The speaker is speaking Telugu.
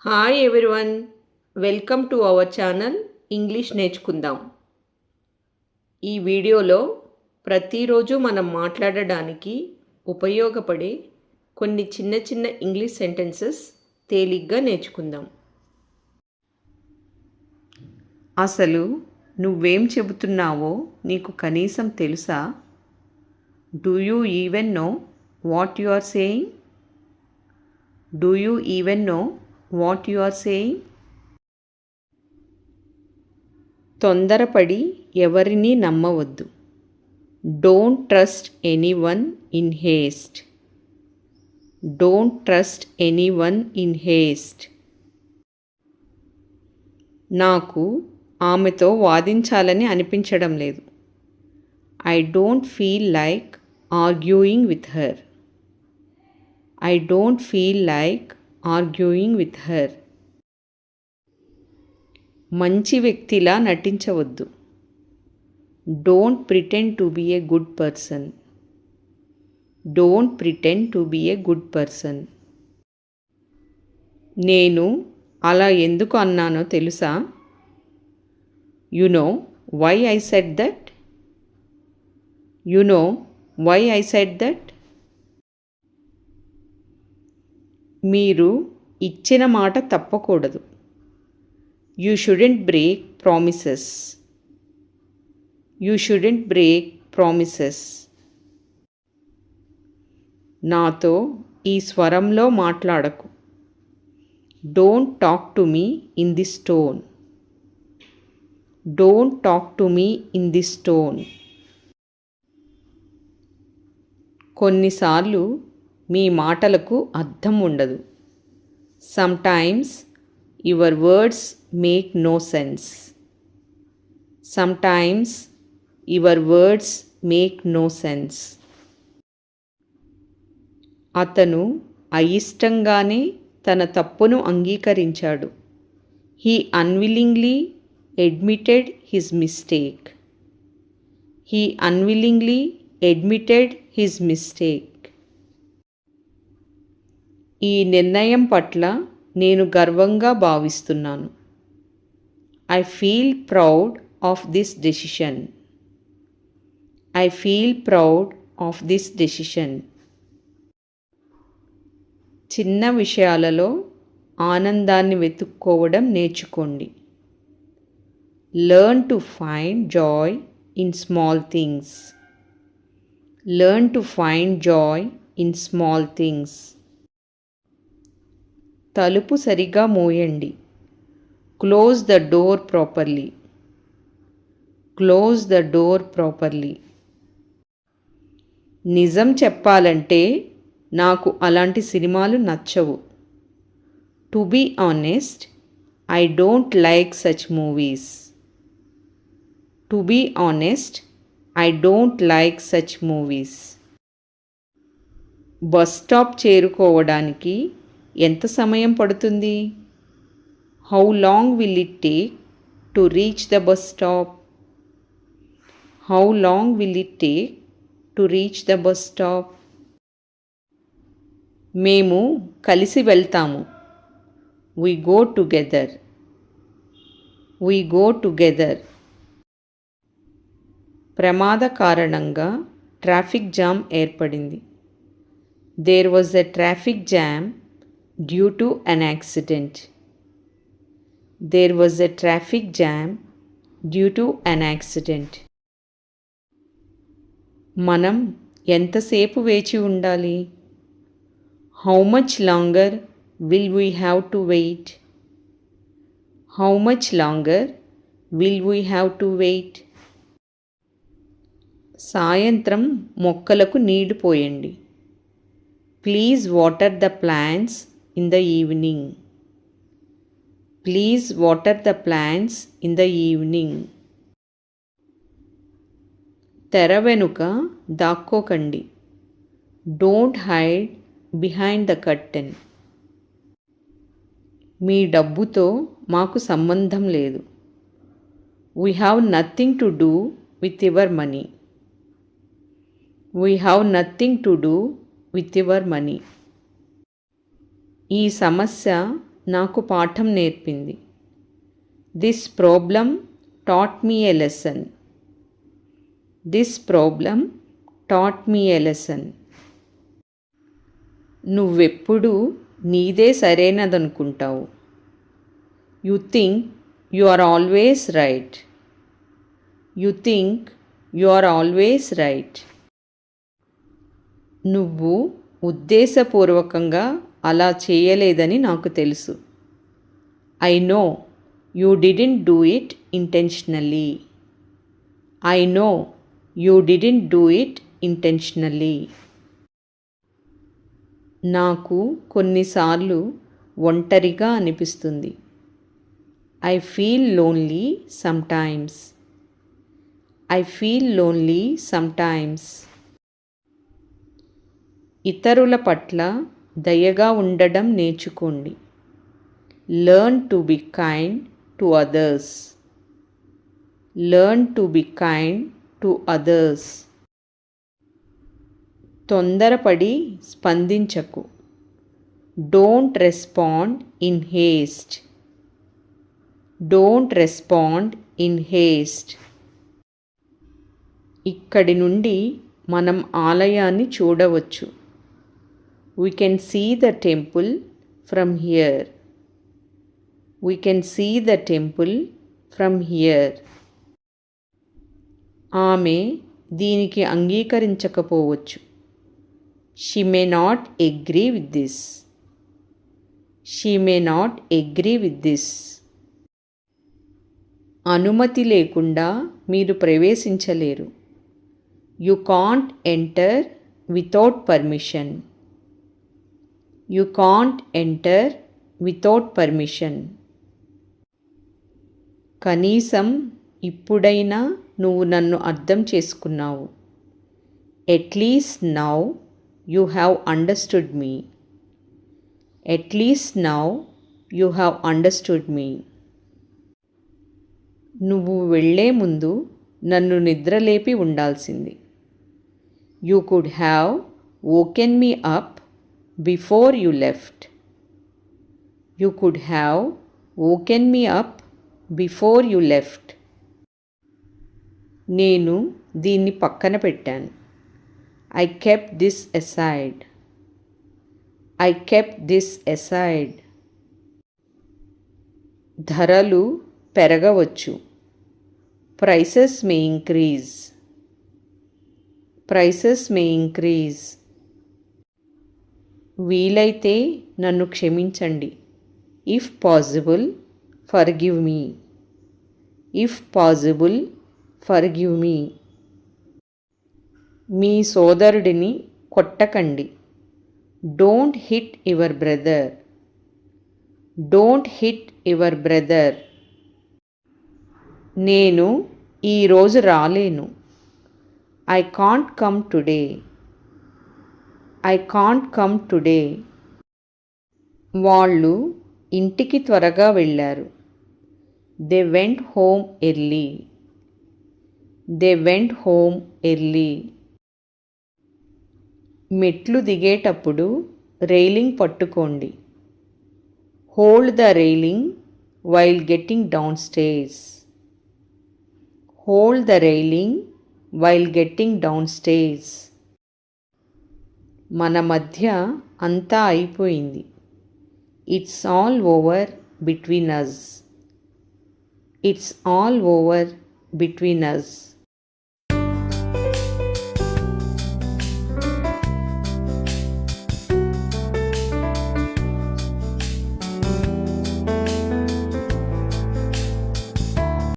Hi everyone, welcome to our channel English నేర్చుకుందాం. ఈ వీడియోలో ప్రతిరోజు మనం మాట్లాడడానికి ఉపయోగపడే కొన్ని చిన్న చిన్న ఇంగ్లీష్ సెంటెన్సెస్ తేలిగ్గా నేర్చుకుందాం. అసలు నువ్వేం చెబుతున్నావో నీకు కనీసం తెలుసా? Do you even know what you are saying? Do you even know what you are saying? తొందరపడి ఎవరిని నమ్మవద్దు. Don't trust anyone in haste. Don't trust anyone in haste. నాకు ఆమెతో వాదించాలని అనిపించడం లేదు. I don't feel like arguing with her. I don't feel like arguing with her. మంచి వ్యక్తిలా నటించవద్దు. Don't pretend to be a good person. Don't pretend to be a good person. నేను అలా ఎందుకు అన్నానో తెలుసా? You know why I said that? You know why I said that? మీరు ఇచ్చిన మాట తప్పకూడదు. You shouldn't break promises. You shouldn't break promises. నాతో ఈ స్వరంలో మాట్లాడకు. Don't talk to me in this tone. Don't talk to me in this tone. కొన్నిసార్లు మీ మాటలకు అర్థం ఉండదు. Sometimes your words make no sense. Sometimes your words make no sense. అతను అయిష్టంగానే తన తప్పును అంగీకరించాడు. He unwillingly admitted his mistake. He unwillingly admitted his mistake. ఈ నిర్ణయం పట్ల నేను గర్వంగా భావిస్తున్నాను. I feel proud of this decision. I feel proud of this decision. చిన్న విషయాలలో ఆనందాన్ని వెతుక్కోవడం నేర్చుకోండి. Learn to find joy in small things. Learn to find joy in small things. తలుపు సరిగా మూయండి. Close the door properly. Close the door properly. నిజం చెప్పాలంటే నాకు అలాంటి సినిమాలు నచ్చవు. To be honest, I don't like such movies. To be honest, I don't like such movies. Bus stop చేరుకోవడానికి ఎంత సమయం పడుతుంది? How long will it take to reach the bus stop? How long will it take to reach the bus stop? మేము కలిసి వెళ్తాము. We go together. We go together. ప్రమాద కారణంగా ట్రాఫిక్ జామ్ ఏర్పడింది. There was a traffic jam due to an accident. There was a traffic jam due to an accident. మనం ఎంతసేపు వేచి ఉండాలి? How much longer will we have to wait? How much longer will we have to wait? సాయంత్రం మొక్కలకు నీళ్లు పోయండి. Please water the plants in the evening. Please water the plants in the evening. తెర వెనుక దాక్కోకండి. Don't hide behind the curtain. మీ డబ్బుతో మాకు సంబంధం లేదు. We have nothing to do with your money. We have nothing to do with your money. ఈ సమస్య నాకు పాఠం నేర్పింది. This problem taught me a lesson. This problem taught me a lesson. నువ్వెప్పుడు నీదే సరైనదనుకుంటావు. You think you are always right. You think you are always right. నువ్వు ఉద్దేశపూర్వకంగా అలా చేయలేదని నాకు తెలుసు. I know you didn't do it intentionally. I know you didn't do it intentionally. నాకు కొన్నిసార్లు ఒంటరిగా అనిపిస్తుంది. I feel lonely sometimes. I feel lonely sometimes. ఇతరుల పట్ల దయగా ఉండడం నేర్చుకోండి. Learn to be kind to others. Learn to be kind to others. తొందరపడి స్పందించకు. Don't respond in haste. Don't respond in haste. ఇక్కడి నుండి మనం ఆలయాన్ని చూడవచ్చు. We can see the temple from here. We can see the temple from here. ఆమె దీనికి అంగీకరించకపోవచ్చు. She may not agree with this. She may not agree with this. అనుమతి లేకుండా మీరు ప్రవేశించలేరు. You can't enter without permission. You can't enter without permission. కనీసం ఇప్పుడైనా నువ్వు నన్ను అర్థం చేసుకున్నావు. At least now you have understood me. At least now you have understood me. నువ్వు వెళ్ళే ముందు నన్ను నిద్రలేపి ఉండాల్సింది. You could have woken me up before you left. You could have woken me up before you left. నేను దీన్ని పక్కన పెట్టాను. I kept this aside. I kept this aside. ధరలు పెరగవచ్చు. Prices may increase. Prices may increase. వీలైతే నన్ను క్షమించండి. If possible forgive me. If possible forgive me. మీ సోదరుడిని కొట్టకండి. Don't hit your brother. Don't hit your brother. నేను ఈరోజు రాలేను. I can't come today. I can't come today. వాళ్ళు ఇంటికి త్వరగా వెళ్ళారు. They went home early. They went home early. మెట్లు దిగేటప్పుడు రైలింగ్ పట్టుకోండి. Hold the railing while getting downstairs. Hold the railing while getting downstairs. మన మధ్య అంతా అయిపోయింది. It's all over between us. It's all over between us.